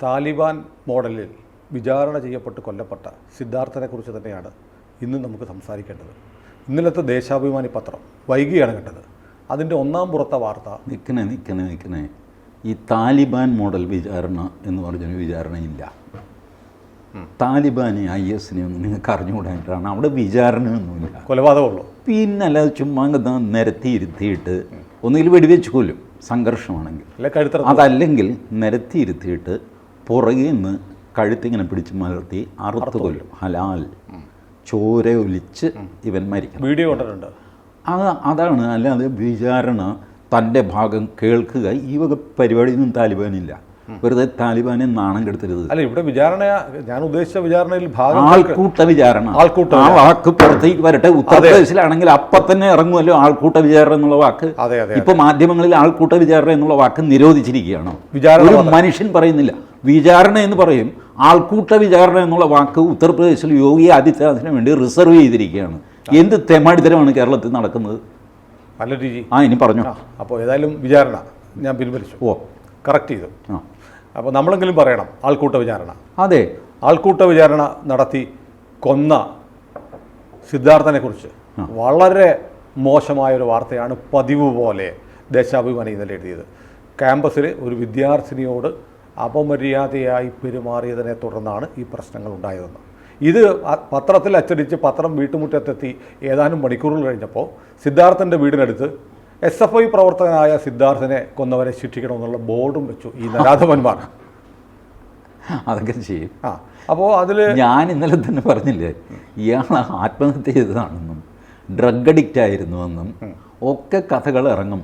താലിബാൻ മോഡലിൽ വിചാരണ ചെയ്യപ്പെട്ട് കൊല്ലപ്പെട്ട സിദ്ധാർത്ഥനെക്കുറിച്ച് തന്നെയാണ് ഇന്ന് നമുക്ക് സംസാരിക്കേണ്ടത്. ഇന്നലത്തെ ദേശാഭിമാനി പത്രം വൈകിയാണ് കണ്ടത്. അതിൻ്റെ ഒന്നാം പുറത്തെ വാർത്ത നിൽക്കണേ ഈ താലിബാൻ മോഡൽ വിചാരണ എന്ന് പറഞ്ഞൊരു വിചാരണയില്ല. താലിബാനെ IS ഒന്നും നിങ്ങൾക്ക് അറിഞ്ഞുകൂടായിട്ടാണ് അവിടെ വിചാരണയൊന്നുമില്ല, കൊലപാതകമുള്ളൂ. പിന്നല്ല ചുമ്മാ നിരത്തി ഇരുത്തിയിട്ട് ഒന്നുകിൽ വെടിവെച്ച് കൊല്ലും സംഘർഷമാണെങ്കിൽ, അതല്ലെങ്കിൽ നിരത്തി ഇരുത്തിയിട്ട് പുറകിൽ നിന്ന് കഴുത്തിങ്ങനെ പിടിച്ച് മലർത്തി അറുത്ത് കൊല്ലും. ഹലാൽ ചോര ഒലിച്ച് ഇവൻ മരിക്കും. വീഡിയോ കണ്ടിട്ടുണ്ട്. അതാണ്. അല്ലാതെ വിചാരണ തൻ്റെ ഭാഗം കേൾക്കുക ഈ വക പരിപാടിയൊന്നും താലിബാനില്ല. വെറുതെ താലിബാനെ നാണം കെടുത്തരുത്. അല്ല, ഇവിടെ വിചാരണ ഞാൻ ഉദ്ദേശിച്ച വിചാരണയിൽ ആൾക്കൂട്ട വിചാരണ, ആ വാക്ക് പുറത്തേക്ക് വരട്ടെ. ഉത്തർപ്രദേശിലാണെങ്കിൽ അപ്പം തന്നെ ഇറങ്ങുമല്ലോ ആൾക്കൂട്ട വിചാരണ എന്നുള്ള വാക്ക്. ഇപ്പൊ മാധ്യമങ്ങളിൽ ആൾക്കൂട്ട വിചാരണ എന്നുള്ള വാക്ക് നിരോധിച്ചിരിക്കുകയാണോ? ഒരു മനുഷ്യൻ പറയുന്നില്ല. വിചാരണ എന്ന് പറയും. ആൾക്കൂട്ട വിചാരണ എന്നുള്ള വാക്ക് ഉത്തർപ്രദേശിൽ യോഗി ആദിത്യനാഥിന് വേണ്ടി റിസർവ് ചെയ്തിരിക്കുകയാണ്. എന്ത് തെമാടിത്തരമാണ് കേരളത്തിൽ നടക്കുന്നത്? അല്ല ടി ജി, ഇനി പറഞ്ഞു. അപ്പോൾ ഏതായാലും വിചാരണ ഞാൻ പിൻവലിച്ചു. കറക്റ്റ് ചെയ്തു. അപ്പോൾ നമ്മളെങ്കിലും പറയണം ആൾക്കൂട്ട വിചാരണ. അതെ, ആൾക്കൂട്ട വിചാരണ നടത്തി കൊന്ന സിദ്ധാർത്ഥനെ കുറിച്ച് വളരെ മോശമായൊരു വാർത്തയാണ് പതിവ് പോലെ ദേശാഭിമാനി ഇന്നലെ എഴുതിയത്. ക്യാമ്പസിൽ ഒരു വിദ്യാർത്ഥിനിയോട് അപമര്യാദയായി പെരുമാറിയതിനെ തുടർന്നാണ് ഈ പ്രശ്നങ്ങൾ ഉണ്ടായതെന്ന്. ഇത് പത്രത്തിൽ അച്ചടിച്ച് പത്രം വീട്ടുമുറ്റത്തെത്തി ഏതാനും മണിക്കൂറുകൾ കഴിഞ്ഞപ്പോൾ സിദ്ധാർത്ഥൻ്റെ വീടിനടുത്ത് SFI പ്രവർത്തകനായ സിദ്ധാർത്ഥനെ കൊന്നവരെ ശിക്ഷിക്കണമെന്നുള്ള ബോർഡും വെച്ചു ഈ നരാധമന്മാർ. അതൊക്കെ ചെയ്യും. അപ്പോൾ അതിൽ ഞാൻ ഇന്നലെ തന്നെ പറഞ്ഞില്ലേ, ഇയാൾ ആത്മഹത്യ ചെയ്തതാണെന്നും ഡ്രഗ് അഡിക്റ്റ് ആയിരുന്നുവെന്നും ഒക്കെ കഥകൾ ഇറങ്ങും.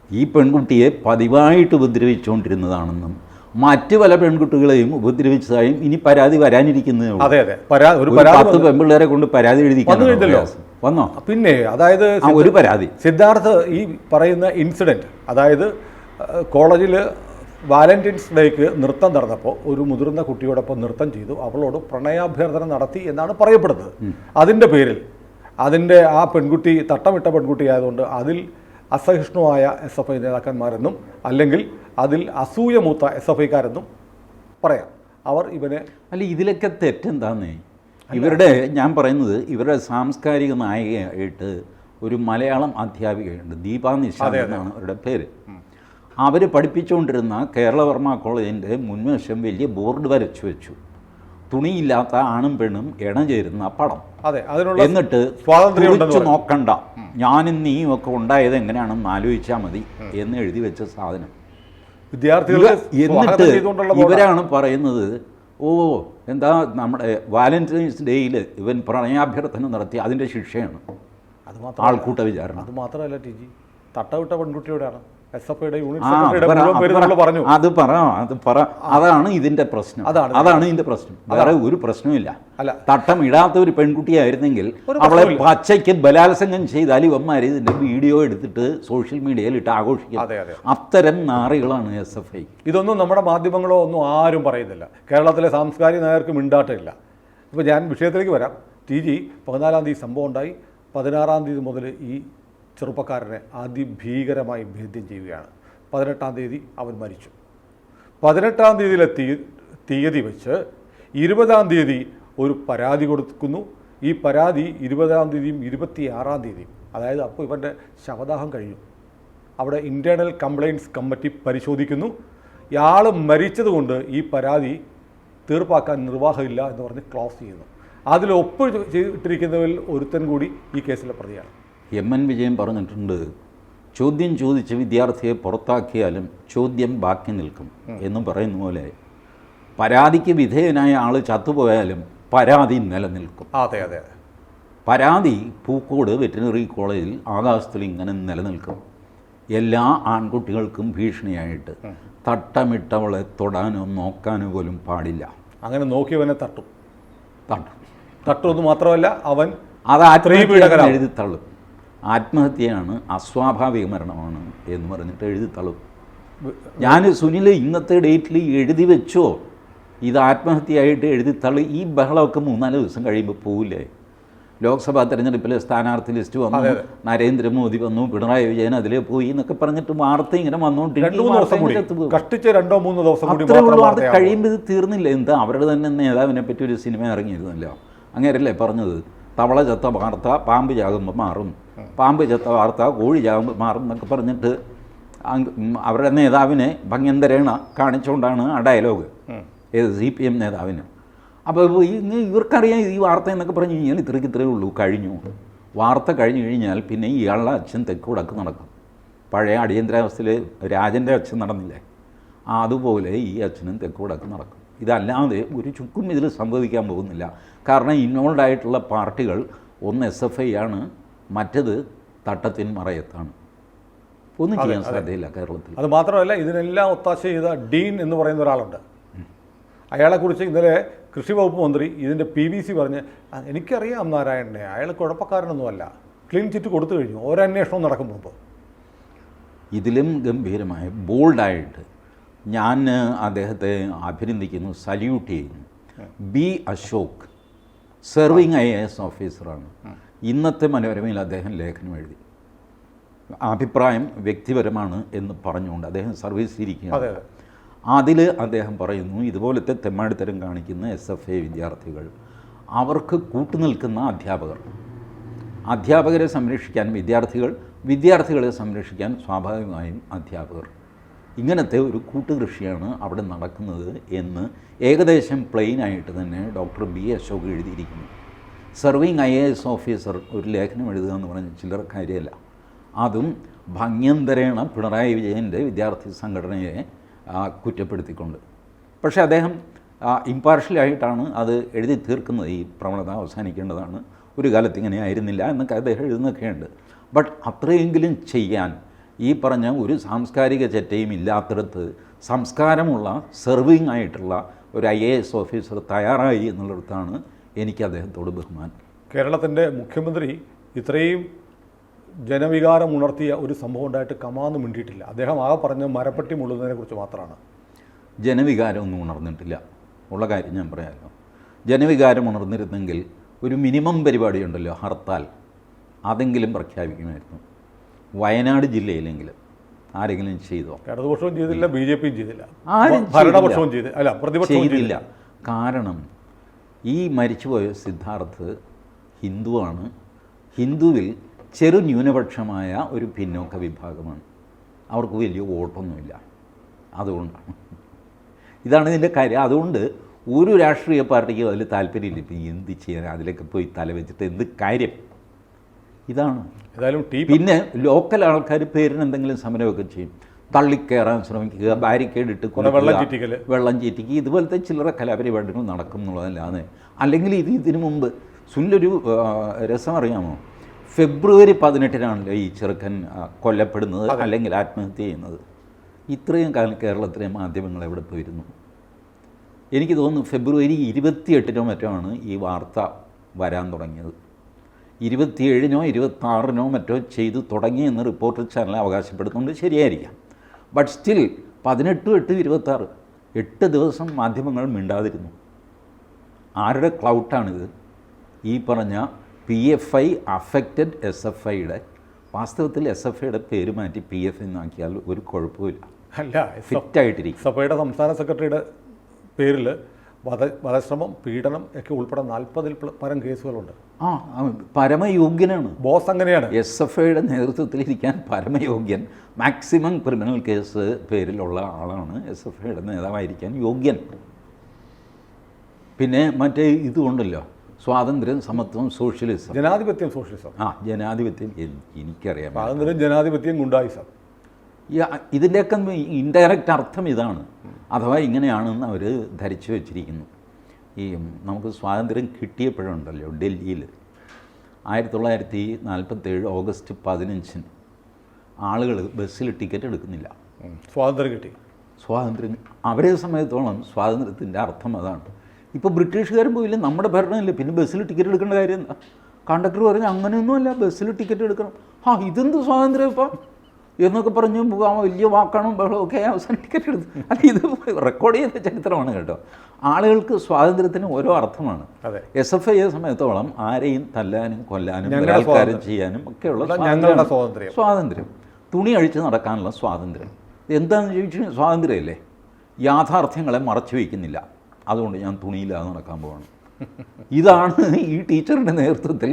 ഈ പെൺകുട്ടിയെ പതിവായിട്ട് ഉപദ്രവിച്ചുകൊണ്ടിരുന്നതാണെന്നും മറ്റു പല പെൺകുട്ടികളെയും ഉപദ്രവിച്ചതായും ഇനി പരാതി വരാനിരിക്കുന്നതേ ഉള്ളൂ. 10 പെൺപിള്ളേരെ കൊണ്ട് പരാതി എഴുതിക്കാനല്ലോ വന്നോ? പിന്നെ അതായത് ഒരു പരാതി സിദ്ധാർത്ഥ് ഈ പറയുന്ന ഇൻസിഡൻറ്റ്, അതായത് കോളേജിൽ വാലന്റൈൻസ് ഡേക്ക് നൃത്തം നടന്നപ്പോൾ ഒരു മുതിർന്ന കുട്ടിയോടൊപ്പം നൃത്തം ചെയ്തു, അവളോട് പ്രണയാഭ്യർത്ഥന നടത്തി എന്നാണ് പറയപ്പെടുന്നത്. അതിൻ്റെ പേരിൽ അതിൻ്റെ ആ പെൺകുട്ടി തട്ടമിട്ട പെൺകുട്ടി ആയതുകൊണ്ട് അതിൽ അസഹിഷ്ണുവായ SFI നേതാക്കന്മാരെന്നും അല്ലെങ്കിൽ അതിൽ അസൂയമൂത്ത SFIക്കാരെന്നും പറയാം. അവർ ഇവനെ ഇതിലൊക്കെ തെറ്റെന്താന്നേ? ഇവരുടെ ഞാൻ പറയുന്നത് ഇവരുടെ സാംസ്കാരിക നായികയായിട്ട് ഒരു മലയാളം അധ്യാപികയുണ്ട്, ദീപാ നിശാന്ത് എന്നാണ് അവരുടെ പേര്. അവർ പഠിപ്പിച്ചുകൊണ്ടിരുന്ന കേരളവർമ്മ കോളേജിൻ്റെ മുൻവശം വലിയ ബോർഡ് വരച്ചു വെച്ചു, തുണിയില്ലാത്ത ആണും പെണ്ണും ഇണചേരുന്ന പടം. എന്നിട്ട് കുറിച്ച് നോക്കണ്ട, ഞാനും നീയും ഒക്കെ ഉണ്ടായത് എങ്ങനെയാണെന്ന് ആലോചിച്ചാൽ മതി എന്ന് എഴുതി വെച്ച സാധനം. എന്നിട്ട് ഇവരാണ് പറയുന്നത്, എന്താ നമ്മുടെ വാലന്റൈൻസ് ഡേയിൽ ഇവൻ പ്രണയാഭ്യർത്ഥന നടത്തി, അതിൻ്റെ ശിക്ഷയാണ് ആൾക്കൂട്ട വിചാരണ. അത് മാത്രമല്ല ടി ജി, തട്ടവിട്ട പെൺകുട്ടിയോടാണ് അതാണ് ഇതിന്റെ പ്രശ്നം. അതാണ് ഇതിന്റെ പ്രശ്നം. വേറെ ഒരു പ്രശ്നമില്ല. തട്ടം ഇടാത്ത ഒരു പെൺകുട്ടിയായിരുന്നെങ്കിൽ അവളെ പച്ചയ്ക്ക് ബലാത്സംഗം ചെയ്താൽ ഇവന്മാർ ഇതിന്റെ വീഡിയോ എടുത്തിട്ട് സോഷ്യൽ മീഡിയയിൽ ഇട്ട് ആഘോഷിക്കും. അത്തരം നാറികളാണ് SFI. ഇതൊന്നും നമ്മുടെ മാധ്യമങ്ങളോ ഒന്നും ആരും പറയുന്നില്ല. കേരളത്തിലെ സാംസ്കാരിക നായർക്ക് മിണ്ടാട്ടില്ല. ഇപ്പോൾ ഞാൻ വിഷയത്തിലേക്ക് വരാം. ടി ജി 14-ാം തീയതി സംഭവം ഉണ്ടായി. 16-ാം തീയതി മുതൽ ഈ ചെറുപ്പക്കാരനെ അതിഭീകരമായി ഭേദ്യം ചെയ്യുകയാണ്. 18-ാം തീയതി അവൻ മരിച്ചു. 18-ാം തീയതിയിലെ തീയതി വെച്ച് 20-ാം തീയതി ഒരു പരാതി കൊടുക്കുന്നു. ഈ പരാതി 20-ാം തീയതിയും 26-ാം തീയതിയും, അതായത് അപ്പോൾ ഇവൻ്റെ ശവദാഹം കഴിഞ്ഞു. അവിടെ ഇൻറ്റേർണൽ കംപ്ലയിൻറ്റ്സ് കമ്മിറ്റി പരിശോധിക്കുന്നു. ഇയാൾ മരിച്ചതുകൊണ്ട് ഈ പരാതി തീർപ്പാക്കാൻ നിർവാഹമില്ല എന്ന് പറഞ്ഞ് ക്ലോസ് ചെയ്യുന്നു. അതിൽ ഒപ്പ് ചെയ്തിട്ടിരിക്കുന്നവരിൽ ഒരുത്തൻ കൂടി ഈ കേസിലെ പ്രതിയാണ്. MN വിജയൻ പറഞ്ഞിട്ടുണ്ട്, ചോദ്യം ചോദിച്ച് വിദ്യാർത്ഥിയെ പുറത്താക്കിയാലും ചോദ്യം ബാക്കി നിൽക്കും എന്ന് പറയുന്ന പോലെ പരാതിക്ക് വിധേയനായ ആൾ ചത്തുപോയാലും പരാതി നിലനിൽക്കും. പരാതി പൂക്കോട് വെറ്റിനറി കോളേജിൽ ആകാശത്തിൽ ഇങ്ങനെ നിലനിൽക്കും. എല്ലാ ആൺകുട്ടികൾക്കും ഭീഷണിയായിട്ട് തട്ടമിട്ടവളെ തൊടാനോ നോക്കാനോ പോലും പാടില്ല. അങ്ങനെ നോക്കിയവനെ തട്ടുമെന്ന് മാത്രമല്ല അവൻ അത് എഴുതി തള്ളും. ആത്മഹത്യയാണ്, അസ്വാഭാവിക മരണമാണ് എന്ന് പറഞ്ഞിട്ട് എഴുതി തള്ളും. ഞാൻ സുനിൽ ഇന്നത്തെ ഡേറ്റിൽ എഴുതി വെച്ചോ ഇത് ആത്മഹത്യയായിട്ട് എഴുതി തള്ളി, ഈ ബഹളമൊക്കെ 3-4 ദിവസം കഴിയുമ്പോൾ പോവില്ലേ? ലോക്സഭാ തെരഞ്ഞെടുപ്പിൽ സ്ഥാനാർത്ഥി ലിസ്റ്റ് വന്നു, നരേന്ദ്രമോദി വന്നു, പിണറായി വിജയൻ അതിൽ പോയി എന്നൊക്കെ പറഞ്ഞിട്ട് വാർത്ത ഇങ്ങനെ വന്നുകൊണ്ടിരിക്കും. കഷ്ടിച്ച് 2-3 ദിവസം കൂടി അത് കഴിയുമ്പോൾ ഇത് തീർന്നില്ല. എന്താ അവരുടെ തന്നെ നേതാവിനെ പറ്റി ഒരു സിനിമ ഇറങ്ങിയിരുന്നല്ലോ, അങ്ങേരല്ലേ പറഞ്ഞത്, തവള ചത്ത വാർത്ത പാമ്പ് ചാകുമ്പോൾ മാറും, പാമ്പ് ചത്ത വാർത്ത കോഴി ചാകുമ്പോൾ മാറും എന്നൊക്കെ പറഞ്ഞിട്ട് അവരുടെ നേതാവിനെ ഭംഗ്യന്തരേണ കാണിച്ചുകൊണ്ടാണ് ആ ഡയലോഗ്, ഏത് CPM നേതാവിന്. അപ്പോൾ ഇവർക്കറിയാം ഈ വാർത്ത എന്നൊക്കെ പറഞ്ഞു കഴിഞ്ഞാൽ ഇത്രയേ ഉള്ളൂ, കഴിഞ്ഞു. വാർത്ത കഴിഞ്ഞു കഴിഞ്ഞാൽ പിന്നെ ഇയാളുടെ അച്ഛൻ തെക്കുവടക്ക് നടക്കും. പഴയ അടിയന്തരാവസ്ഥയിൽ രാജൻ്റെ അച്ഛൻ നടന്നില്ലേ, അതുപോലെ ഈ അച്ഛനും തെക്കുവടക്ക് നടക്കും. ഇതല്ലാതെ ഒരു ചുക്കും ഇതിൽ സംഭവിക്കാൻ പോകുന്നില്ല. കാരണം ഇൻവോൾവ് ആയിട്ടുള്ള പാർട്ടികൾ ഒന്ന് SFI ആണ്, മറ്റത് തട്ടത്തിൻ മറയത്താണ്. ഒന്നും ചെയ്യാൻ സാധ്യതയില്ല കേരളത്തിൽ. അത് മാത്രമല്ല, ഇതിനെല്ലാം ഒത്താശ ചെയ്ത ഡീൻ എന്ന് പറയുന്ന ഒരാളുണ്ട്. അയാളെക്കുറിച്ച് ഇന്നലെ കൃഷി വകുപ്പ് മന്ത്രി ഇതിൻ്റെ PVC പറഞ്ഞ്, എനിക്കറിയാം നാരായണനെ, അയാൾ കുഴപ്പക്കാരനൊന്നുമല്ല, ക്ലീൻ ചിറ്റ് കൊടുത്തു കഴിഞ്ഞു, ഒരന്വേഷണം നടക്കും മുമ്പ്. ഇതിലും ഗംഭീരമായ ബോൾഡായിട്ട് ഞാൻ അദ്ദേഹത്തെ അഭിനന്ദിക്കുന്നു, സല്യൂട്ട് ചെയ്യുന്നു. B. അശോക് സെർവിങ് IAS ഓഫീസറാണ്. ഇന്നത്തെ മനോരമയിൽ അദ്ദേഹം ലേഖനം എഴുതി. അഭിപ്രായം വ്യക്തിപരമാണ് എന്ന് പറഞ്ഞുകൊണ്ട് അദ്ദേഹം സർവീസിലിരിക്കുകയാണ്. അതിൽ അദ്ദേഹം പറയുന്നു, ഇതുപോലത്തെ തെമ്മാടിത്തരം കാണിക്കുന്ന SFI വിദ്യാർത്ഥികൾ, അവർക്ക് കൂട്ടുനിൽക്കുന്ന അധ്യാപകരെ സംരക്ഷിക്കാൻ വിദ്യാർത്ഥികളെ സംരക്ഷിക്കാൻ സ്വാഭാവികമായും അധ്യാപകർ, ഇങ്ങനത്തെ ഒരു കൂട്ടുകൃഷിയാണ് അവിടെ നടക്കുന്നത് എന്ന് ഏകദേശം പ്ലെയിനായിട്ട് തന്നെ ഡോക്ടർ B. അശോക് എഴുതിയിരിക്കുന്നു. സെർവിങ് IAS ഓഫീസർ ഒരു ലേഖനം എഴുതുക എന്ന് പറഞ്ഞാൽ ചില്ലറ കാര്യമല്ല. അതും ഭംഗ്യന്തരേണ പിണറായി വിജയൻ്റെ വിദ്യാർത്ഥി സംഘടനയെ കുറ്റപ്പെടുത്തിക്കൊണ്ട്. പക്ഷേ അദ്ദേഹം ഇമ്പാർഷ്യലായിട്ടാണ് അത് എഴുതി തീർക്കുന്നത്. ഈ പ്രവണത അവസാനിക്കേണ്ടതാണ്, ഒരു കാലത്ത് ഇങ്ങനെ ആയിരുന്നില്ല എന്നൊക്കെ അദ്ദേഹം എഴുതുന്നൊക്കെയുണ്ട്. ബട്ട് അത്രയെങ്കിലും ചെയ്യാൻ ഈ പറഞ്ഞ ഒരു സാംസ്കാരിക ചെറ്റയും ഇല്ലാത്തിടത്ത് സംസ്കാരമുള്ള സെർവിങ് ആയിട്ടുള്ള ഒരു IAS ഓഫീസർ തയ്യാറായി എന്നുള്ളിടത്താണ് എനിക്ക് അദ്ദേഹത്തോട് ബഹുമാനം. കേരളത്തിൻ്റെ മുഖ്യമന്ത്രി ഇത്രയും ജനവികാരം ഉണർത്തിയ ഒരു സംഭവം ഉണ്ടായിട്ട് കമാന്ന് മിണ്ടിയിട്ടില്ല. അദ്ദേഹം ആകെ പറഞ്ഞ മരപ്പട്ടി മുള്ളുന്നതിനെ കുറിച്ച് മാത്രമാണ്. ജനവികാരമൊന്നും ഉണർന്നിട്ടില്ല, ഉള്ള കാര്യം ഞാൻ പറയാമല്ലോ. ജനവികാരം ഉണർന്നിരുന്നെങ്കിൽ ഒരു മിനിമം പരിപാടിയുണ്ടല്ലോ, ഹർത്താൽ, അതെങ്കിലും പ്രഖ്യാപിക്കുമായിരുന്നു. വയനാട് ജില്ലയിലെങ്കിലും ആരെങ്കിലും ചെയ്തോ? ഇടതുപക്ഷവും ചെയ്തില്ല, BJPയും ചെയ്തില്ല, ഭരണപക്ഷവും ചെയ്തില്ല. കാരണം ഈ മരിച്ചുപോയ സിദ്ധാർത്ഥ് ഹിന്ദുവാണ്. ഹിന്ദുവിൽ ചെറു ന്യൂനപക്ഷമായ ഒരു പിന്നോക്ക വിഭാഗമാണ്. അവർക്ക് വലിയ വോട്ടൊന്നുമില്ല. അതുകൊണ്ടാണ്, ഇതാണ് ഇതിൻ്റെ കാര്യം. അതുകൊണ്ട് ഒരു രാഷ്ട്രീയ പാർട്ടിക്കും അതിൽ താല്പര്യമില്ല. ഇപ്പം എന്ത് ചെയ്യാൻ, അതിലൊക്കെ പോയി തലവെച്ചിട്ട് എന്ത് കാര്യം? ഇതാണ്. പിന്നെ ലോക്കൽ ആൾക്കാർ പേരിന് എന്തെങ്കിലും സമരമൊക്കെ ചെയ്യും, തള്ളിക്കയറാൻ ശ്രമിക്കുക, ബാരിക്കേഡ് ഇട്ട് വെള്ളം ചീറ്റിക്കുക, ഇതുപോലത്തെ ചില്ലറ കലാപരിപാടികൾ നടക്കും എന്നുള്ളതല്ലാതെ. അല്ലെങ്കിൽ ഇതിനു മുമ്പ് സുനിലൊരു രസം അറിയാമോ? ഫെബ്രുവരി 18 ഈ ചെറുക്കൻ കൊല്ലപ്പെടുന്നത് അല്ലെങ്കിൽ ആത്മഹത്യ ചെയ്യുന്നത്. ഇത്രയും കാലം കേരളത്തിലെ മാധ്യമങ്ങൾ എവിടെ പോയിരുന്നു? എനിക്ക് തോന്നുന്നു ഫെബ്രുവരി 28 മറ്റോ ആണ് ഈ വാർത്ത വരാൻ തുടങ്ങിയത്. 27 26 മറ്റോ ചെയ്തു തുടങ്ങിയെന്ന് റിപ്പോർട്ടർ ചാനൽ അവകാശപ്പെടുന്നുണ്ട്. ശരിയായിരിക്കാം. ബട്ട് സ്റ്റിൽ 18/8/26 8 ദിവസം മാധ്യമങ്ങൾ മിണ്ടാതിരുന്നു. ആരുടെ ക്ലൗട്ടാണിത്? ഈ പറഞ്ഞ PFI അഫക്റ്റഡ് SFIയുടെ, വാസ്തവത്തിൽ SFIയുടെ പേര് മാറ്റി PF എന്നാക്കിയാൽ ഒരു കുഴപ്പമില്ല, അല്ല, ഫിറ്റായിട്ടിരിക്കും. SFIയുടെ സംസ്ഥാന സെക്രട്ടറിയുടെ പേരിൽ വധശ്രമം, പീഡനം ഒക്കെ ഉൾപ്പെടെ 40-ൽ പരം കേസുകളുണ്ട്. പരമയോഗ്യനാണ് ബോസ്. അങ്ങനെയാണ് SFIയുടെ നേതൃത്വത്തിലിരിക്കാൻ പരമയോഗ്യൻ. മാക്സിമം ക്രിമിനൽ കേസ് പേരിലുള്ള ആളാണ് SFIയുടെ നേതാവായിരിക്കാൻ യോഗ്യൻ. പിന്നെ മറ്റേ ഇതുകൊണ്ടല്ലോ, സ്വാതന്ത്ര്യം, സമത്വം, സോഷ്യലിസം, ജനാധിപത്യം, സോഷ്യലിസം. ജനാധിപത്യം എനിക്കറിയാം. സ്വാതന്ത്ര്യം, ജനാധിപത്യം, ഗുണ്ടായിസം. ഇതിൻ്റെയൊക്കെ ഇൻഡയറക്റ്റ് അർത്ഥം ഇതാണ്. അഥവാ ഇങ്ങനെയാണെന്ന് അവർ ധരിച്ചു വച്ചിരിക്കുന്നു. ഈ നമുക്ക് സ്വാതന്ത്ര്യം കിട്ടിയപ്പോഴുണ്ടല്ലോ ഡൽഹിയിൽ 1947 ഓഗസ്റ്റ് 15 ആളുകൾ ബസ്സിൽ ടിക്കറ്റ് എടുക്കുന്നില്ല. സ്വാതന്ത്ര്യം കിട്ടി. സ്വാതന്ത്ര്യം അവരെ സമയത്തോളം സ്വാതന്ത്ര്യത്തിൻ്റെ അർത്ഥം അതാണ്. ഇപ്പോൾ ബ്രിട്ടീഷുകാരും പോയില്ല, നമ്മുടെ ഭരണമില്ല, പിന്നെ ബസ്സിൽ ടിക്കറ്റ് എടുക്കേണ്ട കാര്യം എന്താ? കണ്ടക്ടർ പറഞ്ഞു അങ്ങനെയൊന്നുമല്ല, ബസ്സിൽ ടിക്കറ്റ് എടുക്കണം. ഇതെന്ത് സ്വാതന്ത്ര്യം? ഇപ്പം എന്നൊക്കെ പറഞ്ഞ് വലിയ വാക്കാണ് ബഹളമൊക്കെ അവസാനം ടിക്കറ്റ് എടുത്ത്. അല്ല, ഇത് റെക്കോർഡ് ചെയ്ത ചരിത്രമാണ് കേട്ടോ. ആളുകൾക്ക് സ്വാതന്ത്ര്യത്തിന് ഓരോ അർത്ഥമാണ്. SFI സമയത്തോളം ആരെയും തല്ലാനും കൊല്ലാനും ബലാത്കാരം ചെയ്യാനും ഒക്കെയുള്ള സ്വാതന്ത്ര്യം, തുണി അഴിച്ച് നടക്കാനുള്ള സ്വാതന്ത്ര്യം. എന്താണെന്ന് ചോദിച്ചാൽ സ്വാതന്ത്ര്യമല്ലേ, യാഥാർത്ഥ്യങ്ങളെ മറച്ചു വയ്ക്കുന്നില്ല, അതുകൊണ്ട് ഞാൻ തുണിയില്ലാതെ നടക്കാൻ പോവാണ്. ഇതാണ് ഈ ടീച്ചറുടെ നേതൃത്വത്തിൽ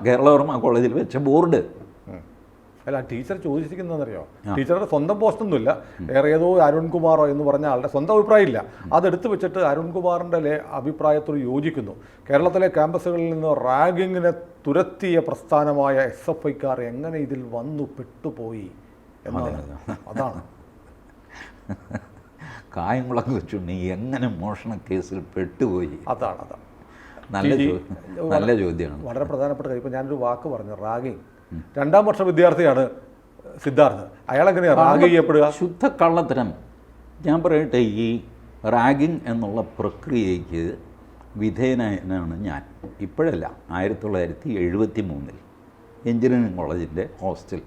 കേരളവർമ്മ കോളേജിൽ വെച്ച ബോർഡ്. അല്ല, ടീച്ചർ ചോദിച്ചിരിക്കുന്നതെന്നറിയോ, ടീച്ചറുടെ സ്വന്തം പോസ്റ്റൊന്നുമില്ല, വേറെ ഏതോ അരുൺകുമാറോ എന്ന് പറഞ്ഞ ആളുടെ സ്വന്തം അഭിപ്രായമില്ല. അതെടുത്ത് വെച്ചിട്ട് അരുൺകുമാറിൻ്റെ അഭിപ്രായത്തോട് യോജിക്കുന്നു. കേരളത്തിലെ ക്യാമ്പസുകളിൽ നിന്ന് റാഗിങ്ങിനെ തുരത്തിയ പ്രസ്ഥാനമായ SFIക്കാർ എങ്ങനെ ഇതിൽ വന്നു പെട്ടുപോയി എന്നാണ്. അതാണ് കായംകുളം കൊച്ചുണ്ണി എങ്ങനെ മോഷണ കേസിൽ പെട്ടുപോയി. അതാണ് നല്ല ചോദ്യമാണ്, വളരെ പ്രധാനപ്പെട്ട കാര്യം. ഇപ്പം ഞാനൊരു വാക്ക് പറഞ്ഞു, റാഗിങ്. 2ാം വർഷ വിദ്യാർത്ഥിയാണ് സിദ്ധാർത്ഥ്. അയാളെങ്ങനെയാണ് റാഗ് ചെയ്യപ്പെടുക? ശുദ്ധ കള്ളത്തരം. ഞാൻ പറയട്ടെ, ഈ റാഗിങ് എന്നുള്ള പ്രക്രിയയ്ക്ക് വിധേയനാണ് ഞാൻ. ഇപ്പോഴല്ല, 1973 എഞ്ചിനീയറിംഗ് കോളേജിൻ്റെ ഹോസ്റ്റൽ.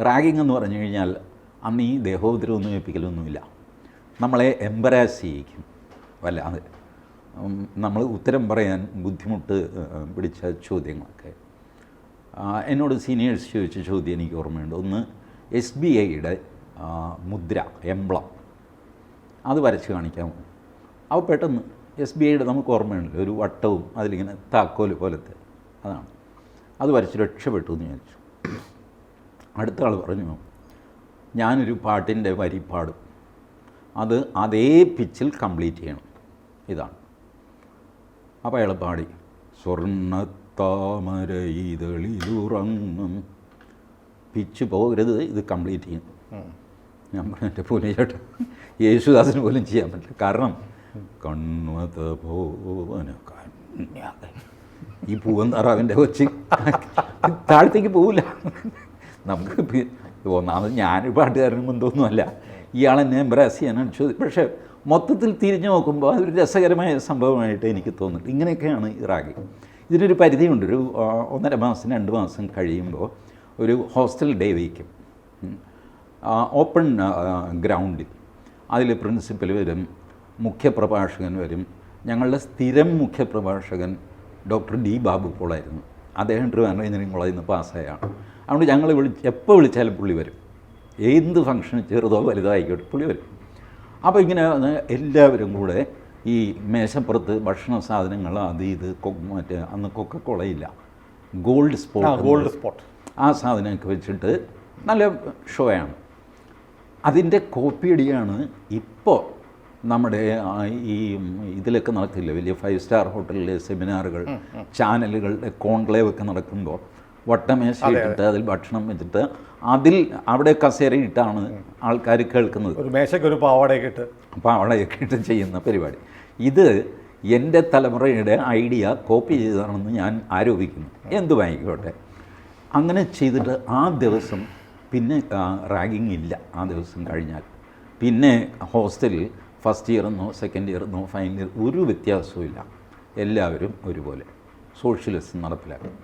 റാഗിങ് എന്ന് പറഞ്ഞു കഴിഞ്ഞാൽ അന്ന് ഈ ദേഹോപദ്രവമൊന്നും ഏൽപ്പിക്കലൊന്നുമില്ല. നമ്മളെ എംബറാസ് ചെയ്യിക്കും വല്ലാതെ. നമ്മൾ ഉത്തരം പറയാൻ ബുദ്ധിമുട്ട് പിടിച്ച ചോദ്യങ്ങളൊക്കെ. എന്നോട് സീനിയേഴ്സ് ചോദിച്ച ചോദ്യം എനിക്ക് ഓർമ്മയുണ്ട്. ഒന്ന്, SBIയുടെ മുദ്ര, എംബ്ലം, അത് വരച്ച് കാണിക്കാമോ? അപ്പോൾ പെട്ടെന്ന് SBIയുടെ നമുക്ക് ഓർമ്മയുണ്ടല്ലോ, ഒരു വട്ടവും അതിലിങ്ങനെ താക്കോല് പോലത്തെ, അതാണ്. അത് വരച്ച് രക്ഷപ്പെട്ടു എന്ന് ചോദിച്ചു. അടുത്ത ആൾ പറഞ്ഞു, ഞാനൊരു പാട്ടിൻ്റെ വരി പാടും, അത് അതേ പിച്ചിൽ കംപ്ലീറ്റ് ചെയ്യണം, ഇതാണ്. അപ്പോൾ അയാൾ പാടി, സ്വർണ്ണത്താമര ഇതളിലുറങ്ങും, പിച്ച് പോകരുത്, ഇത് കംപ്ലീറ്റ് ചെയ്യണം. ഞാൻ പറഞ്ഞു, എൻ്റെ പോലെ ചേട്ടാ, യേശുദാസിന് പോലും ചെയ്യാൻ പറ്റില്ല. കാരണം കണ്വത പോവന കന്യാക, ഈ പൂവൻ താറാവിൻ്റെ കൊച്ച് താഴത്തേക്ക് പോവില്ല. നമുക്ക് ഒന്നാമത് ഞാനൊരു പാട്ടുകാരനും എന്തോന്നുമല്ല, ഇയാളെന്നെ എംബ്രാസ് ചെയ്യാനാണ് ചോദ്യം. പക്ഷേ മൊത്തത്തിൽ തിരിഞ്ഞു നോക്കുമ്പോൾ അതൊരു രസകരമായ സംഭവമായിട്ട് എനിക്ക് തോന്നുന്നു. ഇങ്ങനെയൊക്കെയാണ് ഈ റാഗിങ്. ഇതിനൊരു പരിധിയുണ്ട്. ഒരു 1.5 മാസം 2 മാസം കഴിയുമ്പോൾ ഒരു ഹോസ്റ്റൽ ഡേ വയ്ക്കും, ഓപ്പൺ ഗ്രൗണ്ടിൽ. അതിൽ പ്രിൻസിപ്പൽ വരും, മുഖ്യപ്രഭാഷകൻ വരും. ഞങ്ങളുടെ സ്ഥിരം മുഖ്യപ്രഭാഷകൻ ഡോക്ടർ D. ബാബു പോളായിരുന്നു. അദ്ദേഹം ട്രിവാൻഡ്രം എഞ്ചിനീയറിംഗ് കോളേജിൽ നിന്ന് പാസ്സായാണ്. അതുകൊണ്ട് ഞങ്ങൾ എപ്പോൾ വിളിച്ചാലും പുള്ളി വരും. എന്ത് ഫംഗ്ഷൻ, ചെറുതോ വലുതോ ആയിക്കോട്ടെ, പുള്ളി വരും. അപ്പോൾ ഇങ്ങനെ എല്ലാവരും കൂടെ ഈ മേശപ്പുറത്ത് ഭക്ഷണ സാധനങ്ങൾ, അത് ഇത്, മറ്റേ അന്ന് കൊക്കക്കോളയില്ല, ഗോൾഡ് സ്പോട്ട്, ആ സാധനമൊക്കെ വെച്ചിട്ട് നല്ല ഷോയാണ്. അതിൻ്റെ കോപ്പിയടിയാണ് ഇപ്പോൾ നമ്മുടെ ഈ ഇതിലൊക്കെ നടക്കില്ല, വലിയ 5 സ്റ്റാർ ഹോട്ടലിലെ സെമിനാറുകൾ, ചാനലുകളുടെ കോൺക്ലേവ് ഒക്കെ നടക്കുമ്പോൾ വട്ടമേശ ഇട്ടിട്ട് അതിൽ ഭക്ഷണം വെച്ചിട്ട് അതിൽ അവിടെ കസേരയിട്ടാണ് ആൾക്കാർ കേൾക്കുന്നത്. ഒരു മേശയ്ക്ക് ഒരു പാവാടയൊക്കെ ഇട്ട് ചെയ്യുന്ന പരിപാടി. ഇത് എൻ്റെ തലമുറയുടെ ഐഡിയ കോപ്പി ചെയ്തതാണെന്ന് ഞാൻ ആരോപിക്കുന്നു. എന്തുമായിക്കോട്ടെ, അങ്ങനെ ചെയ്തിട്ട് ആ ദിവസം പിന്നെ റാഗിങ് ഇല്ല. ആ ദിവസം കഴിഞ്ഞാൽ പിന്നെ ഹോസ്റ്റലിൽ ഫസ്റ്റ് ഇയറെന്നോ സെക്കൻഡ് ഇയറെന്നോ ഫൈനൽ ഇയർ ഒരു വ്യത്യാസവും ഇല്ല. എല്ലാവരും ഒരുപോലെ സോഷ്യലിസം നടപ്പിലാക്കും.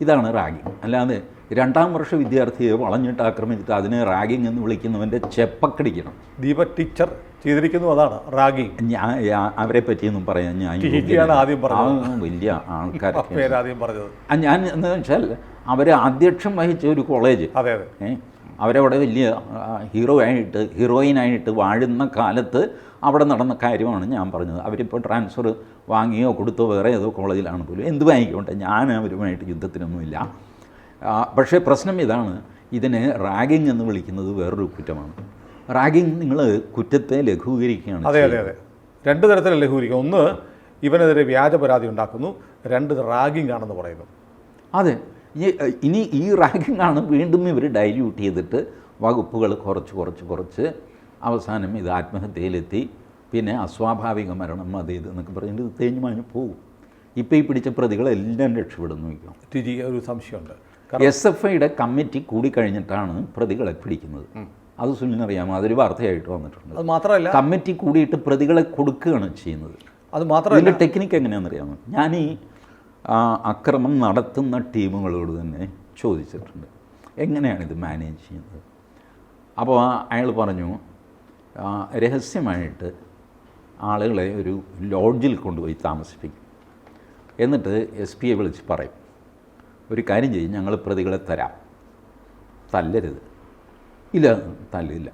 ഇതാണ് റാഗിങ്. അല്ലാതെ 2ാം വർഷ വിദ്യാർത്ഥിയെ വളഞ്ഞിട്ട് ആക്രമിച്ചിട്ട് അതിനെ റാഗിങ് എന്ന് വിളിക്കുന്നവൻ്റെ ചെപ്പക്കടിക്കണം. ദീപ ടീച്ചർ ചെയ്തിരിക്കുന്നു, അതാണ് റാഗിങ്. ഞാൻ അവരെ പറ്റിയൊന്നും പറയാൻ ഞാൻ വലിയ ആൾക്കാരെ ഞാൻ എന്ന് വെച്ചാൽ അവർ അധ്യക്ഷം വഹിച്ച ഒരു കോളേജ്, അവരവിടെ വലിയ ഹീറോയിനായിട്ട് വാഴുന്ന കാലത്ത് അവിടെ നടന്ന കാര്യമാണ് ഞാൻ പറഞ്ഞത്. അവരിപ്പോൾ ട്രാൻസ്ഫർ വാങ്ങിയോ കൊടുത്തോ വേറെ ഏതോ കോളേജിലാണ് പോലും. എന്ത് വാങ്ങിക്കോട്ടെ, ഞാൻ അവരുമായിട്ട് യുദ്ധത്തിനൊന്നുമില്ല. പക്ഷേ പ്രശ്നം ഇതാണ്, ഇതിനെ റാഗിങ് എന്ന് വിളിക്കുന്നത് വേറൊരു കുറ്റമാണ്. റാഗിങ് നിങ്ങൾ കുറ്റത്തെ ലഘൂകരിക്കുകയാണ്. അതെ, 2 തരത്തിൽ ലഘൂകരിക്കുക. ഒന്ന്, ഇവനെതിരെ വ്യാജ പരാതി ഉണ്ടാക്കുന്നു. 2, റാഗിങ് ആണെന്ന് പറയുന്നു. അതെ, ഇനി ഈ റാഗിങ് ആണ് വീണ്ടും ഇവർ ഡൈല്യൂട്ട് ചെയ്തിട്ട് വകുപ്പുകൾ കുറച്ച് അവസാനം ഇത് ആത്മഹത്യയിലെത്തി. പിന്നെ അസ്വാഭാവിക മരണം, അത് ഇത് എന്നൊക്കെ പറഞ്ഞിട്ട് തേഞ്ഞു മാഞ്ഞ് പോകും. ഇപ്പോൾ ഈ പിടിച്ച പ്രതികളെല്ലാം രക്ഷപ്പെടുന്നു. ഒരു സംശയമുണ്ട്, SFIയുടെ കമ്മിറ്റി കൂടിക്കഴിഞ്ഞിട്ടാണ് പ്രതികളെ പിടിക്കുന്നത്. അത് സുനിലിനറിയാമോ? അതൊരു വാർത്തയായിട്ട് വന്നിട്ടുണ്ട്. അത് മാത്രമല്ല, കമ്മിറ്റി കൂടിയിട്ട് പ്രതികളെ കൊടുക്കുകയാണ് ചെയ്യുന്നത്. അത് മാത്രമല്ല, ഇതിൻ്റെ ടെക്നിക്ക് എങ്ങനെയാണെന്നറിയാമോ? ഞാൻ ഈ അക്രമം നടത്തുന്ന ടീമുകളോട് തന്നെ ചോദിച്ചിട്ടുണ്ട്, എങ്ങനെയാണ് ഇത് മാനേജ് ചെയ്യുന്നത്? അപ്പോൾ അയാൾ പറഞ്ഞു രഹസ്യമായിട്ട് ആളുകളെ ഒരു ലോഡ്ജിൽ കൊണ്ടുപോയി താമസിപ്പിക്കും. എന്നിട്ട് SP വിളിച്ച് പറയും, ഒരു കാര്യം ചെയ്യും, ഞങ്ങൾ പ്രതികളെ തരാം, തല്ലരുത്. ഇല്ല, തല്ലില്ല.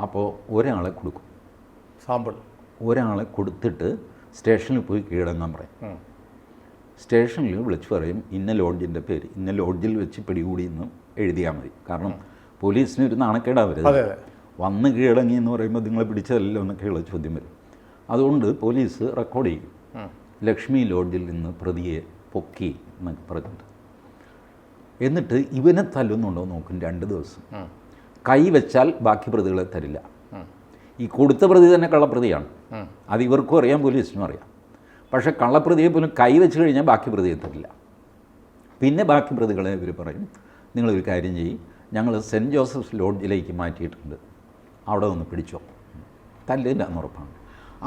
അപ്പോൾ ഒരാളെ കൊടുക്കും, സാമ്പിൾ ഒരാളെ കൊടുത്തിട്ട് സ്റ്റേഷനിൽ പോയി കീഴടങ്ങാൻ പറയും. സ്റ്റേഷനിൽ വിളിച്ച് പറയും, ഇന്ന ലോഡ്ജിൻ്റെ പേര് ഇന്ന ലോഡ്ജിൽ വെച്ച് പിടികൂടിയെന്ന് എഴുതിയാൽ മതി. കാരണം പോലീസിന് ഒരു നാണക്കേടാവരുത്. വന്ന് കീഴടങ്ങി എന്ന് പറയുമ്പോൾ നിങ്ങളെ പിടിച്ചതല്ലോ എന്നൊക്കെയുള്ള ചോദ്യം വരും. അതുകൊണ്ട് പോലീസ് റെക്കോർഡ് ചെയ്യും, ലക്ഷ്മി ലോഡ്ജിൽ നിന്ന് പ്രതിയെ പൊക്കി എന്നൊക്കെ പറഞ്ഞിട്ട്. എന്നിട്ട് ഇവനെ തല്ലുന്നുണ്ടോ നോക്കും 2 ദിവസം. കൈ വെച്ചാൽ ബാക്കി പ്രതികളെ തരില്ല. ഈ കൊടുത്ത പ്രതി തന്നെ കള്ളപ്രതിയാണ്, അത് ഇവർക്കും അറിയാം, പോലീസിനും അറിയാം. പക്ഷേ കള്ളപ്രതിയെ പോലും കൈ വെച്ച് കഴിഞ്ഞാൽ ബാക്കി പ്രതിയെ തരില്ല. പിന്നെ ബാക്കി പ്രതികളെ ഇവർ പറയും, നിങ്ങളൊരു കാര്യം ചെയ്യും, ഞങ്ങൾ സെൻറ്റ് ജോസഫ്സ് ലോഡ്ജിലേക്ക് മാറ്റിയിട്ടുണ്ട്, അവിടെ ഒന്ന് പിടിച്ചോ. തല്ലില്ല എന്ന് ഉറപ്പാണ്.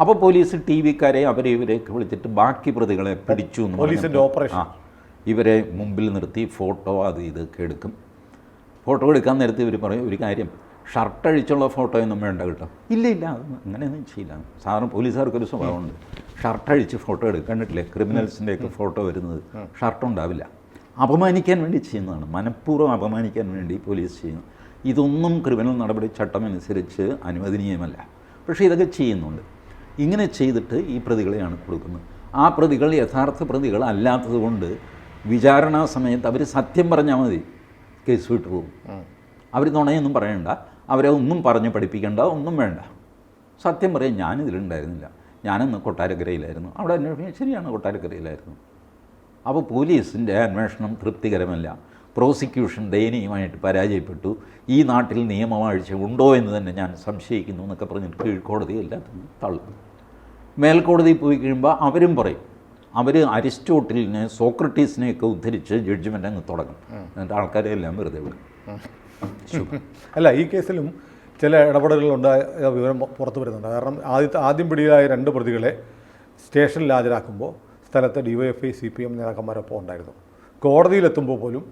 അപ്പോൾ പോലീസ് TV-ക്കാരെ അവരെ ഇവരെയൊക്കെ വിളിച്ചിട്ട് ബാക്കി പ്രതികളെ പിടിച്ചു എന്ന് പോലീസിൻ്റെ ഓപ്പറേഷൻ. ഇവരെ മുമ്പിൽ നിർത്തി ഫോട്ടോ അത് ഇതൊക്കെ എടുക്കും. ഫോട്ടോ എടുക്കാൻ നേരത്തെ ഇവർ പറയും, ഒരു കാര്യം, ഷർട്ട് അഴിച്ചുള്ള ഫോട്ടോ ഒന്നും വേണ്ട കേട്ടോ. ഇല്ല അങ്ങനെയൊന്നും ചെയ്യില്ല. സാധാരണ പോലീസുകാർക്കൊരു സ്വഭാവമുണ്ട്, ഷർട്ട് അഴിച്ച് ഫോട്ടോ എടുക്കുക. കണ്ടിട്ടില്ലേ ക്രിമിനൽസിൻ്റെയൊക്കെ ഫോട്ടോ വരുന്നത്? ഷർട്ട് ഉണ്ടാവില്ല. അപമാനിക്കാൻ വേണ്ടി ചെയ്യുന്നതാണ്, മനഃപൂർവ്വം അപമാനിക്കാൻ വേണ്ടി പോലീസ് ചെയ്യുന്നു. ഇതൊന്നും ക്രിമിനൽ നടപടി ചട്ടമനുസരിച്ച് അനുവദനീയമല്ല. പക്ഷേ ഇതൊക്കെ ചെയ്യുന്നുണ്ട്. ഇങ്ങനെ ചെയ്തിട്ട് ഈ പ്രതികളെയാണ് കൊടുക്കുന്നത്. ആ പ്രതികൾ യഥാർത്ഥ പ്രതികൾ അല്ലാത്തത് കൊണ്ട് വിചാരണാ സമയത്ത് അവർ സത്യം പറഞ്ഞാൽ മതി, കേസ് വിട്ടു പോകും. അവർ നുണയൊന്നും പറയണ്ട, അവരെ ഒന്നും പറഞ്ഞ് പഠിപ്പിക്കേണ്ട, ഒന്നും വേണ്ട. സത്യം പറയും, ഞാനിതിലുണ്ടായിരുന്നില്ല, ഞാനിന്ന് കൊട്ടാരക്കരയിലായിരുന്നു. അവിടെ അന്വേഷണം ശരിയാണ്, കൊട്ടാരക്കരയിലായിരുന്നു. അപ്പോൾ പോലീസിൻ്റെ അന്വേഷണം തൃപ്തികരമല്ല, പ്രോസിക്യൂഷൻ ദയനീയമായിട്ട് പരാജയപ്പെട്ടു, ഈ നാട്ടിൽ നിയമവാഴ്ച ഉണ്ടോ എന്ന് തന്നെ ഞാൻ സംശയിക്കുന്നു എന്നൊക്കെ പറഞ്ഞിട്ട് കീഴ്ക്കോടതി എല്ലാത്തിനും തള്ളും. മേൽക്കോടതിയിൽ പോയി കഴിയുമ്പോൾ അവരും പറയും, അവർ അരിസ്റ്റോട്ടിലിനെ സോക്രട്ടീസിനെയൊക്കെ ഉദ്ധരിച്ച് ജഡ്ജ്മെൻ്റ് അങ്ങ് തുടങ്ങും. എന്നിട്ട് ആൾക്കാരെ എല്ലാം വെറുതെ വിടും. അല്ല, ഈ കേസിലും ചില ഇടപെടലുകളുണ്ടായ വിവരം പുറത്തു വരുന്നുണ്ട്. കാരണം ആദ്യം പിടിയിലായ 2 പ്രതികളെ സ്റ്റേഷനിൽ ഹാജരാക്കുമ്പോൾ സ്ഥലത്ത് DYFI CPM നേതാക്കന്മാരൊപ്പം ഉണ്ടായിരുന്നു. കോടതിയിലെത്തുമ്പോൾ പോലും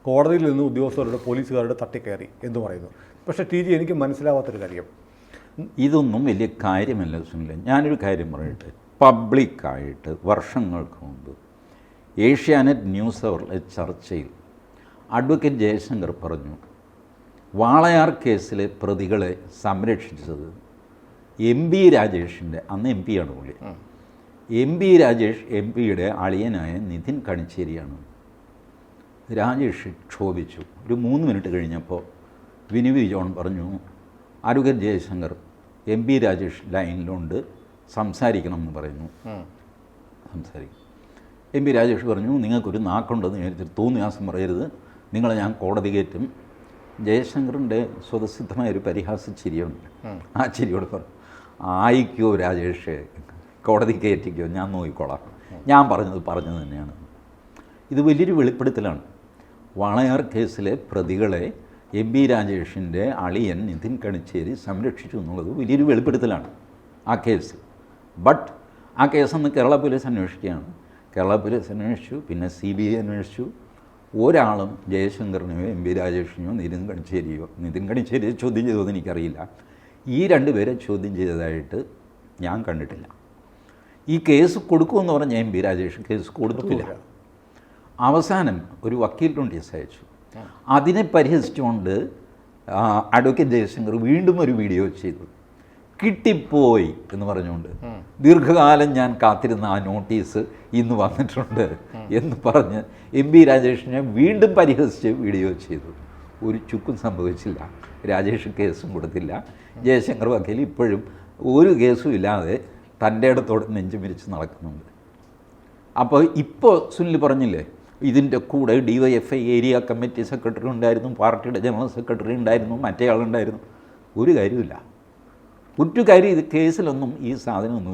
കോടതിയിൽ നിന്ന് ഉദ്യോഗസ്ഥരുടെ പോലീസുകാരുടെ തട്ടിക്കയറി എന്ന് പറയുന്നു. പക്ഷേ TG, എനിക്ക് മനസ്സിലാവാത്തൊരു കാര്യം, ഇതൊന്നും വലിയ കാര്യമല്ല സുനിൽ. ഞാനൊരു കാര്യം പറയട്ടെ, പബ്ലിക്കായിട്ട് വർഷങ്ങൾക്ക് മുമ്പ് ഏഷ്യാനെറ്റ് ന്യൂസ് അവറിലെ ചർച്ചയിൽ അഡ്വക്കേറ്റ് ജയശങ്കർ പറഞ്ഞു, വാളയാർ കേസിലെ പ്രതികളെ സംരക്ഷിച്ചത് MP രാജേഷിൻ്റെ, അന്ന് MP ആണ് പുള്ളി, MP രാജേഷ് MPയുടെ അളിയനായ നിതിൻ കണിച്ചേരിയാണ്. രാജേഷ് ക്ഷോഭിച്ചു. ഒരു 3 മിനിറ്റ് കഴിഞ്ഞപ്പോൾ വിനുവി ജോൺ പറഞ്ഞു, അഡ്വക്കേറ്റ് ജയശങ്കർ MP രാജേഷ് ലൈനിലുണ്ട്, സംസാരിക്കണം എന്ന് പറയുന്നു. സംസാരിക്കും. MP രാജേഷ് പറഞ്ഞു, നിങ്ങൾക്കൊരു നാക്കുണ്ടെന്ന് വിചാരിച്ചിട്ട് തോന്നിയാസം പറയരുത്, നിങ്ങളെ ഞാൻ കോടതി കയറ്റും. ജയശങ്കറിൻ്റെ സ്വതസിദ്ധമായൊരു പരിഹാസ ചിരിയുണ്ട്. ആ ചിരിയോട് പറഞ്ഞു, ആയിക്കോ രാജേഷ്, കോടതി കയറ്റിക്കോ, ഞാൻ നോക്കിക്കോളാം, ഞാൻ പറഞ്ഞത് തന്നെയാണ്. ഇത് വലിയൊരു വെളിപ്പെടുത്തലാണ്. വാളയാർ കേസിലെ പ്രതികളെ MP രാജേഷിൻ്റെ അളിയൻ നിതിൻ കണിച്ചേരി സംരക്ഷിച്ചു എന്നുള്ളത് വലിയൊരു വെളിപ്പെടുത്തലാണ് ആ കേസ്. ബട്ട് ആ കേസന്ന് കേരള പോലീസ് അന്വേഷിക്കുകയാണ്. കേരള പോലീസ് അന്വേഷിച്ചു, പിന്നെ CBI അന്വേഷിച്ചു. ഒരാളും ജയശങ്കറിനെയോ MP രാജേഷിനെയോ നിതിൻ കണിച്ചേരിയോ ചോദ്യം ചെയ്തതെന്ന് എനിക്കറിയില്ല. ഈ 2 പേരെ ചോദ്യം ചെയ്തതായിട്ട് ഞാൻ കണ്ടിട്ടില്ല. ഈ കേസ് കൊടുക്കുമെന്ന് പറഞ്ഞ MP രാജേഷ് കേസ് കൊടുത്തില്ല. അവസാനം ഒരു വക്കീൽ നോട്ടീസ് അയച്ചു. അതിനെ പരിഹസിച്ചുകൊണ്ട് അഡ്വക്കേറ്റ് ജയശങ്കർ വീണ്ടും ഒരു വീഡിയോ ചെയ്തു, കിട്ടിപ്പോയി എന്ന് പറഞ്ഞുകൊണ്ട്, ദീർഘകാലം ഞാൻ കാത്തിരുന്ന ആ നോട്ടീസ് ഇന്ന് വന്നിട്ടുണ്ട് എന്ന് പറഞ്ഞ് MP രാജേഷിനെ വീണ്ടും പരിഹസിച്ച് വീഡിയോ ചെയ്തു. ഒരു ചുക്കും സംഭവിച്ചില്ല. രാജേഷ് കേസും കൊടുത്തില്ല. ജയശങ്കർ വക്കീൽ ഇപ്പോഴും ഒരു കേസും ഇല്ലാതെ തൻ്റെ ഇടത്തോടെ നെഞ്ചു മിരിച്ച് നടക്കുന്നുണ്ട്. അപ്പോൾ ഇപ്പോൾ സുനിൽ പറഞ്ഞില്ലേ, ഇതിൻ്റെ കൂടെ DYFI ഏരിയ കമ്മിറ്റി സെക്രട്ടറി ഉണ്ടായിരുന്നു, പാർട്ടിയുടെ ജനറൽ സെക്രട്ടറി ഉണ്ടായിരുന്നു, മറ്റേ ആളുണ്ടായിരുന്നു. ഒരു കാര്യമില്ല. ഒരു കാര്യം, ഇത് കേസിലൊന്നും ഈ സാധനമൊന്നും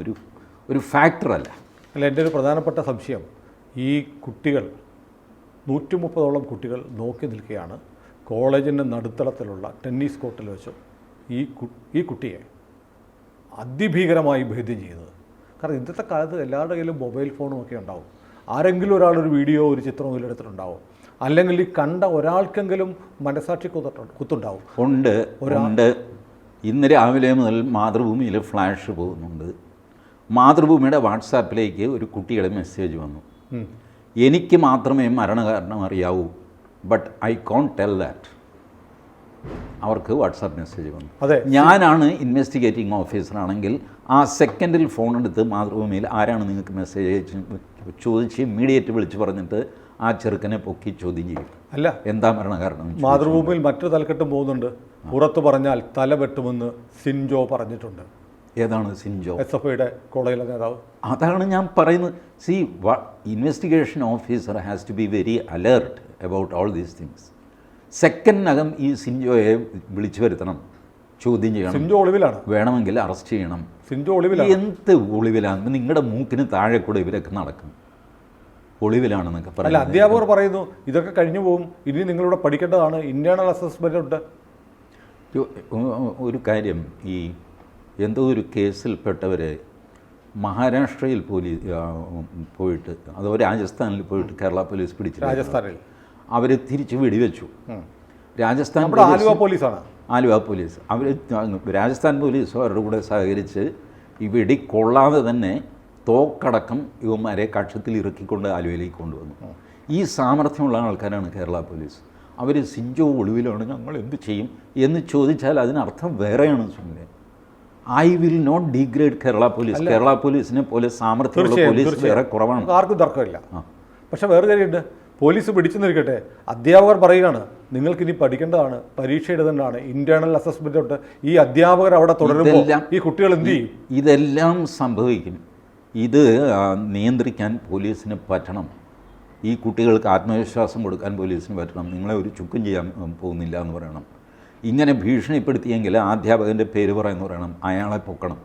ഒരു ഫാക്ടറല്ല. അല്ല, എൻ്റെ ഒരു പ്രധാനപ്പെട്ട സംശയം, ഈ കുട്ടികൾ 130ഓളം കുട്ടികൾ നോക്കി നിൽക്കുകയാണ് കോളേജിൻ്റെ നടുത്തളത്തിലുള്ള ടെന്നീസ് കോർട്ടിൽ വെച്ച് ഈ കുട്ടിയെ അതിഭീകരമായി ഭേദ്യം ചെയ്യുന്നത്. കാരണം ഇന്നത്തെ കാലത്ത് എല്ലാവരുടെ കയ്യിലും മൊബൈൽ ഫോണും ഒക്കെ ഉണ്ടാവും. ആരെങ്കിലും ഒരാളൊരു വീഡിയോ, ഒരു ചിത്രം എടുത്തിട്ടുണ്ടാവും. അല്ലെങ്കിൽ ഈ കണ്ട ഒരാൾക്കെങ്കിലും മനസാക്ഷി കുത്തുണ്ടാവും. ഉണ്ട്. ഇന്ന് രാവിലെ മുതൽ മാതൃഭൂമിയിൽ ഫ്ലാഷ് പോകുന്നുണ്ട്. മാതൃഭൂമിയുടെ വാട്സാപ്പിലേക്ക് ഒരു കുട്ടിയുടെ മെസ്സേജ് വന്നു. എനിക്ക് മാത്രമേ മരണകാരണം അറിയാവൂ, but I can't tell that. അവർക്ക് വാട്സാപ്പ് മെസ്സേജ് വന്നു. ഞാനാണ് ഇൻവെസ്റ്റിഗേറ്റിംഗ് ഓഫീസറാണെങ്കിൽ ആ സെക്കൻഡിൽ ഫോൺ എടുത്ത് മാതൃഭൂമിയിൽ ആരാണ് നിങ്ങൾക്ക് മെസ്സേജ് അയച്ച് ചോദിച്ച് ഇമ്മീഡിയറ്റ് വിളിച്ച് പറഞ്ഞിട്ട് ആ ചെറുക്കനെ പൊക്കി ചോദ്യം ചെയ്യും. അല്ല, എന്താ മരണകാരണം? മാതൃഭൂമിയിൽ മറ്റൊരു തലക്കെട്ടും പോകുന്നുണ്ട്. പുറത്തു പറഞ്ഞാൽ തല വെട്ടുമെന്ന് സിൻജോ പറഞ്ഞിട്ടുണ്ട്. ഏതാണ് സിൻജോ? SFIയുടെ കോളേജിലെ നേതാവ്. അതാണ് ഞാൻ പറയുന്നത്. See, investigation officer has to be very alert about all these things. സെക്കൻഡിനകം ഈ സിൻജോയെ വിളിച്ചു വരുത്തണം, ചോദ്യം ചെയ്യണം. സിൻജോ ഒളിവിലാണ്, വേണമെങ്കിൽ അറസ്റ്റ് ചെയ്യണം. സിൻജോ ഒളിവിലാണ്. എന്ത് ഒളിവിലാണ്? നിങ്ങളുടെ മൂക്കിന് താഴെ കൂടെ ഇവരൊക്കെ നടക്കും. ഒളിവിലാണെന്നൊക്കെ അല്ല, പറയാം. അധ്യാപകർ പറയുന്നു ഇതൊക്കെ കഴിഞ്ഞു പോകും, ഇനി നിങ്ങളിവിടെ പഠിക്കേണ്ടതാണ്, ഇന്റേണൽ അസസ്മെന്റ് ഉണ്ട്. ഒരു കാര്യം, ഈ എന്തോ ഒരു കേസിൽപ്പെട്ടവരെ മഹാരാഷ്ട്രയിൽ പോയിട്ട് അതോ രാജസ്ഥാനിൽ പോയിട്ട് കേരള പോലീസ് പിടിച്ചു. രാജസ്ഥാനിൽ അവർ തിരിച്ച് വെടിവെച്ചു. രാജസ്ഥാൻ ആലുവ പോലീസാണ്. ആലുവ പോലീസ് അവർ രാജസ്ഥാൻ പോലീസ് അവരുടെ കൂടെ സഹകരിച്ച് ഈ വെടി കൊള്ളാതെ തന്നെ തോക്കടക്കം ഇവന്മാരെ കക്ഷത്തിൽ ഇറക്കിക്കൊണ്ട് ആലുവയിലേക്ക് കൊണ്ടുവന്നു. ഈ സാമർഥ്യമുള്ള ആൾക്കാരാണ് കേരള പോലീസ്. അവർ സിൻജോ ഒളിവിലാണ്, ഞങ്ങൾ എന്ത് ചെയ്യും എന്ന് ചോദിച്ചാൽ അതിനർത്ഥം വേറെയാണ്. സുനിലെ, I will not degrade Kerala police. Kerala പോലീസിനെ പോലെ സാമർഥ്യമുള്ള പോലീസ് വേറെ കുറവാണ്. ആർക്കും തർക്കമില്ല. പക്ഷെ വേറെ കാര്യമുണ്ട്, പോലീസ് പിടിച്ചു നിൽക്കട്ടെ, അധ്യാപകർ പറയുകയാണ് നിങ്ങൾക്കിനി പഠിക്കേണ്ടതാണ്, പരീക്ഷ എഴുതേണ്ടതാണ്, ഇന്റേണൽ അസസ്മെന്റ് തൊട്ട്. ഈ അധ്യാപകർ അവിടെ തുടരുമ്പോൾ ഈ കുട്ടികൾ എന്ത് ചെയ്യും? ഇതെല്ലാം സംഭവിക്കും. ഇത് നിയന്ത്രിക്കാൻ പോലീസിന് പറ്റണം. ഈ കുട്ടികൾക്ക് ആത്മവിശ്വാസം കൊടുക്കാൻ പോലീസിന് പറ്റണം. നിങ്ങളെ ഒരു ചുക്കും ചെയ്യാൻ പോകുന്നില്ല എന്ന് പറയണം. ഇങ്ങനെ ഭീഷണിപ്പെടുത്തിയെങ്കിൽ അധ്യാപകൻ്റെ പേര് പറയുന്നു പറയണം, അയാളെ പൊക്കണം.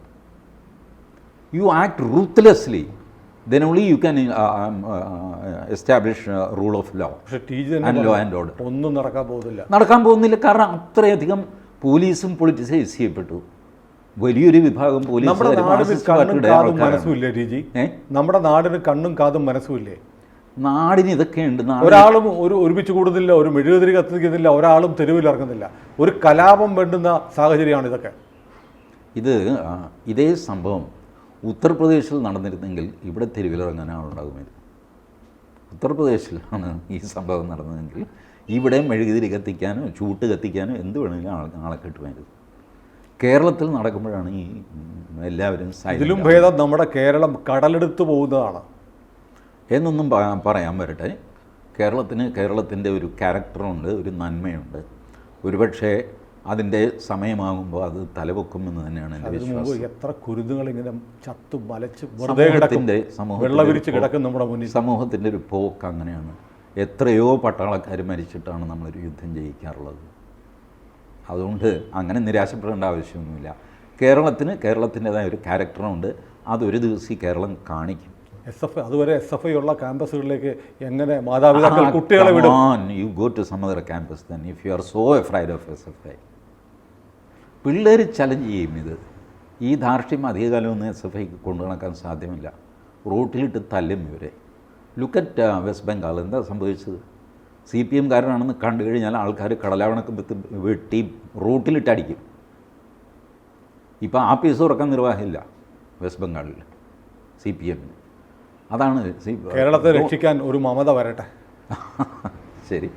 You act ruthlessly, then only you can establish rule of law and law and order. ഒന്നും നടക്കാൻ പോകുന്നില്ല. കാരണം അത്രയധികം പോലീസും പൊളിറ്റിസൈസ് ചെയ്യപ്പെട്ടു. വലിയൊരു വിഭാഗം പോലീസ്. നമ്മുടെ നാടിന് കണ്ണും കാതും മനസ്സുമില്ലേ? നാടിന് ഇതൊക്കെയുണ്ട്. ഒരാളും ഒരുമിച്ച് കൂടുന്നില്ല, ഒരു മെഴുകുതിരി കത്തിക്കുന്നില്ല, ഒരാളും തെരുവിൽ ഇറങ്ങുന്നില്ല. ഒരു കലാപം വേണ്ടുന്ന സാഹചര്യമാണ് ഇതൊക്കെ. ഇതേ സംഭവം ഉത്തർപ്രദേശിൽ നടന്നിരുന്നെങ്കിൽ ഇവിടെ തെരുവിലിറങ്ങാൻ ആളുണ്ടാകുമായിരുന്നു. ഉത്തർപ്രദേശിലാണ് ഈ സംഭവം നടന്നതെങ്കിൽ ഇവിടെ മെഴുകുതിരി കത്തിക്കാനോ ചൂട്ട് കത്തിക്കാനോ എന്ത് വേണമെങ്കിലും ആളെ കിട്ടുമായിരുന്നു. കേരളത്തിൽ നടക്കുമ്പോഴാണ് ഈ എല്ലാവരും ഇതിലും ഭേദം നമ്മുടെ കേരളം കടലെടുത്ത് പോകുന്നതാണ് എന്നൊന്നും പറയാൻ വരട്ടെ. കേരളത്തിൻ്റെ ഒരു ക്യാരക്ടറുണ്ട്, ഒരു നന്മയുണ്ട്. ഒരുപക്ഷെ അതിൻ്റെ സമയമാകുമ്പോൾ അത് തലപൊക്കുമെന്ന് തന്നെയാണ് എൻ്റെ വിശ്വാസം. എത്ര കുരുന്നുകൾ ഇങ്ങനെ ചത്തു മലച്ച് വെള്ളവിരിച്ച് കിടക്കും നമ്മുടെ മുന്നിൽ. സമൂഹത്തിൻ്റെ ഒരു പോക്ക് അങ്ങനെയാണ്. എത്രയോ പട്ടാളക്കാർ മരിച്ചിട്ടാണ് നമ്മളൊരു യുദ്ധം ജയിക്കാറുള്ളത്. അതുകൊണ്ട് അങ്ങനെ നിരാശപ്പെടേണ്ട ആവശ്യമൊന്നുമില്ല. കേരളത്തിൻ്റെതായ ഒരു ക്യാരക്ടറുണ്ട്. അതൊരു ദിവസം ഈ കേരളം കാണിക്കും. അതുവരെ SFI ഉള്ള ക്യാമ്പസുകളിലേക്ക് എങ്ങനെ മാതാപിതാക്കൾ കുട്ടികളെ വിടും? You go to some other campus then if you are so afraid of SFI. പിള്ളേർ ചലഞ്ച് ചെയ്യും. ഈ ധാർഷ്ട്യം അധികകാലമൊന്നും SFIക്ക് കൊണ്ടു നടക്കാൻ സാധ്യമല്ല. റോട്ടിലിട്ട് തല്ലും ഇവരെ. Look at west Bengal. എന്താ സംഭവിച്ചത്? CPM കാരനാണെന്ന് കണ്ടു കഴിഞ്ഞാൽ ആൾക്കാർ കടലാവണക്ക് വെട്ടി റോട്ടിലിട്ടടിക്കും. ഇപ്പം ആഫീസ് തുറക്കാൻ നിർവാഹമില്ല വെസ്റ്റ് ബംഗാളിൽ CPM. അതാണ് കേരളത്തെ രക്ഷിക്കാൻ ഒരു മമത വരട്ടെ. ശരി.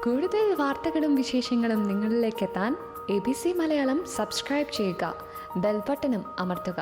കൂടുതൽ വാർത്തകളും വിശേഷങ്ങളും നിങ്ങളിലേക്ക് എത്താൻ ABC മലയാളം സബ്സ്ക്രൈബ് ചെയ്യുക, ബെൽ ബട്ടണും അമർത്തുക.